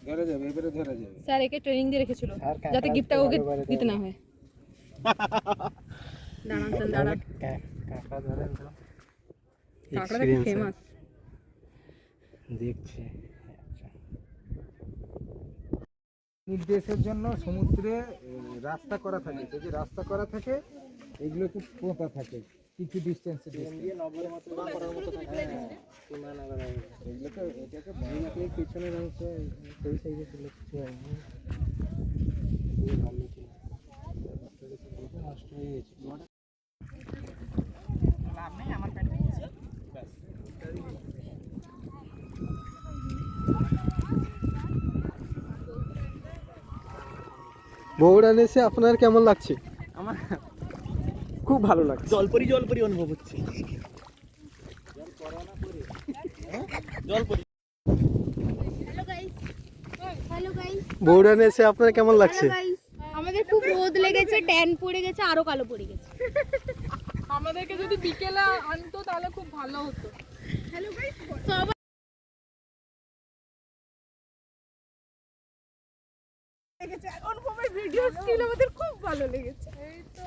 ধরে যাবে, এবারে ধরা যাবে। স্যার একে ট্রেনিং দিয়ে রেখেছিল যাতে গিফটটা ওকে দিতে না হয়। দাঁড়ান স্যার দাঁড়ান। কাঁকড়া ধরেন তো। কাঁকড়াটা কি ফেমাস? দেখছি। নির্দেশের জন্য সমুদ্রে রাস্তা করা থাকে, যদি রাস্তা করা থাকে এগুলো খুব পোঁতা থাকে কিছু ডিস্টেন্সে দিয়ে নগরের মতো করার মতো থাকে। এগুলোকে এটাকে বাংলাকে পিছনের অংশ সেই সাইডে তুলে কিছু হয় না, ভালো ছিল, নষ্ট হয়ে গেছে। বগুড়ায় এসে আপনার কেমন লাগছে? আমার খুব ভালো লাগছে, জলপরি অনুভব হচ্ছে। বগুড়ায় এসে আপনার কেমন লাগছে? আমাদের খুব রোদ লেগেছে, ট্যান পড়ে গেছে, আরো কালো পড়ে গেছে। আমাদেরকে যদি বিকেলে আনতো তাহলে খুব ভালো হতো। হ্যালো গাইস, সবাই অনুপমের ভিডিও স্কিল আমাদের খুব ভালো লেগেছে। এই তো